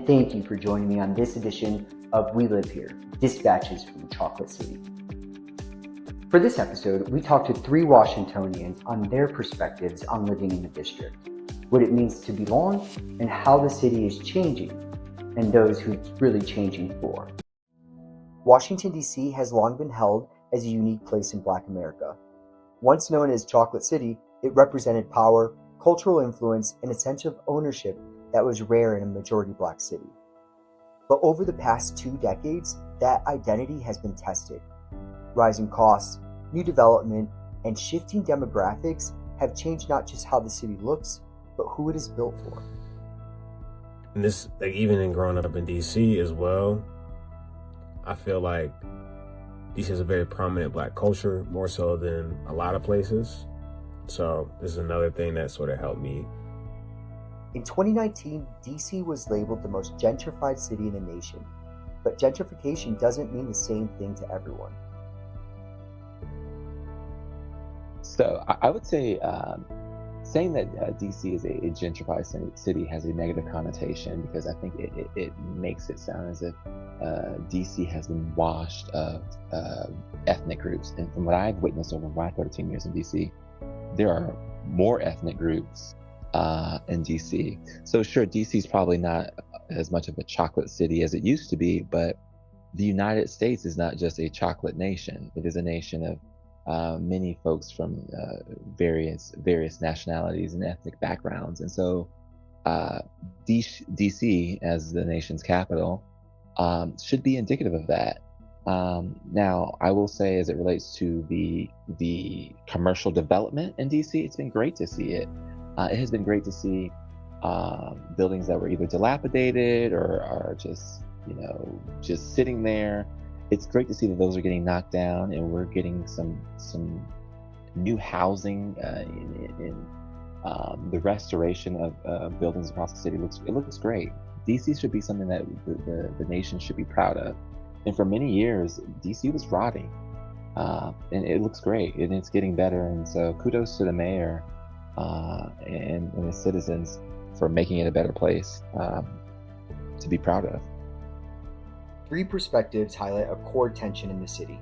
thank you for joining me on this edition of We Live Here, Dispatches from Chocolate City. For this episode, we talked to 3 Washingtonians on their perspectives on living in the district, what it means to belong, and how the city is changing, and those who it's really changing for. Washington, D.C. has long been held as a unique place in Black America. Once known as Chocolate City, it represented power, cultural influence, and a sense of ownership that was rare in a majority Black city. But over the past 2 decades, that identity has been tested. Rising costs, new development, and shifting demographics have changed not just how the city looks, but who it is built for. And this, even in growing up in DC as well, I feel like DC has a very prominent Black culture, more so than a lot of places. So this is another thing that sort of helped me. In 2019, DC was labeled the most gentrified city in the nation, but gentrification doesn't mean the same thing to everyone. So I would say saying that DC is a gentrified city has a negative connotation, because I think it makes it sound as if DC has been washed of ethnic groups. And from what I've witnessed over my 13 years in DC, there are more ethnic groups in DC. So sure, DC is probably not as much of a chocolate city as it used to be, but the United States is not just a chocolate nation. It is a nation of many folks from various nationalities and ethnic backgrounds. And so DC, as the nation's capital, should be indicative of that. Now, I will say, as it relates to the commercial development in DC, it's been great to see it. It has been great to see buildings that were either dilapidated or are just sitting there. It's great to see that those are getting knocked down, and we're getting some new housing in the restoration of buildings across the city. It looks great. DC should be something that the nation should be proud of. And for many years, DC was rotting, and it looks great, and it's getting better. And so kudos to the mayor and the citizens for making it a better place to be proud of. 3 perspectives highlight a core tension in the city: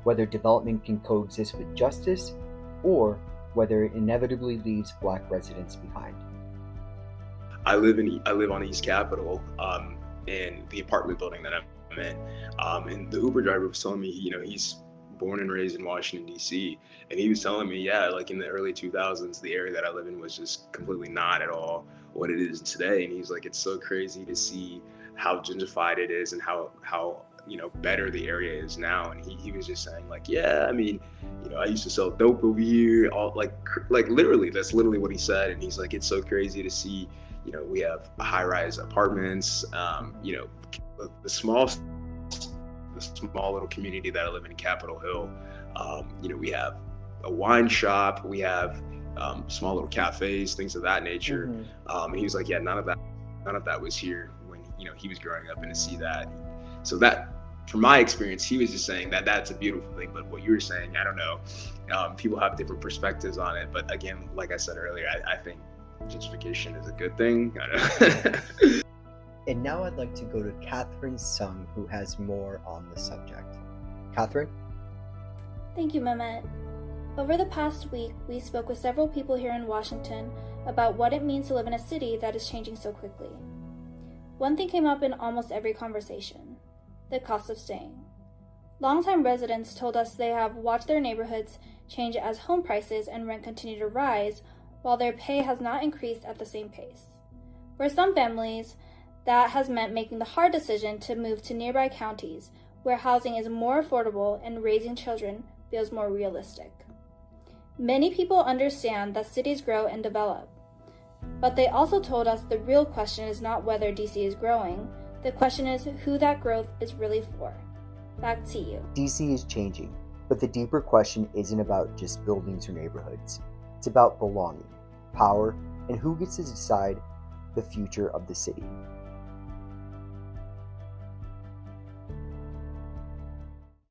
whether development can coexist with justice, or whether it inevitably leaves Black residents behind. I live on East Capitol, in the apartment building that I'm in. And the Uber driver was telling me, he's born and raised in Washington, D.C. And he was telling me, like in the early 2000s, the area that I live in was just completely not at all what it is today. And he's like, it's so crazy to see how gentrified it is and how better the area is now. And he was just saying, like, I used to sell dope over here, all like literally, that's literally what he said. And he's like, it's so crazy to see, we have high-rise apartments, the small little community that I live in Capitol Hill. We have a wine shop, we have small little cafes, things of that nature. And he was like, none of that was here when he was growing up, and to see that. So that, from my experience, he was just saying that that's a beautiful thing. But what you were saying, I don't know. People have different perspectives on it. But again, like I said earlier, I think gentrification is a good thing. And now I'd like to go to Catherine Sung, who has more on the subject. Catherine? Thank you, Mehmet. Over the past week, we spoke with several people here in Washington about what it means to live in a city that is changing so quickly. One thing came up in almost every conversation: the cost of staying. Longtime residents told us they have watched their neighborhoods change as home prices and rent continue to rise, while their pay has not increased at the same pace. For some families, that has meant making the hard decision to move to nearby counties where housing is more affordable and raising children feels more realistic. Many people understand that cities grow and develop, but they also told us the real question is not whether DC is growing. The question is who that growth is really for. Back to you. DC is changing, but the deeper question isn't about just buildings or neighborhoods. It's about belonging, power, and who gets to decide the future of the city.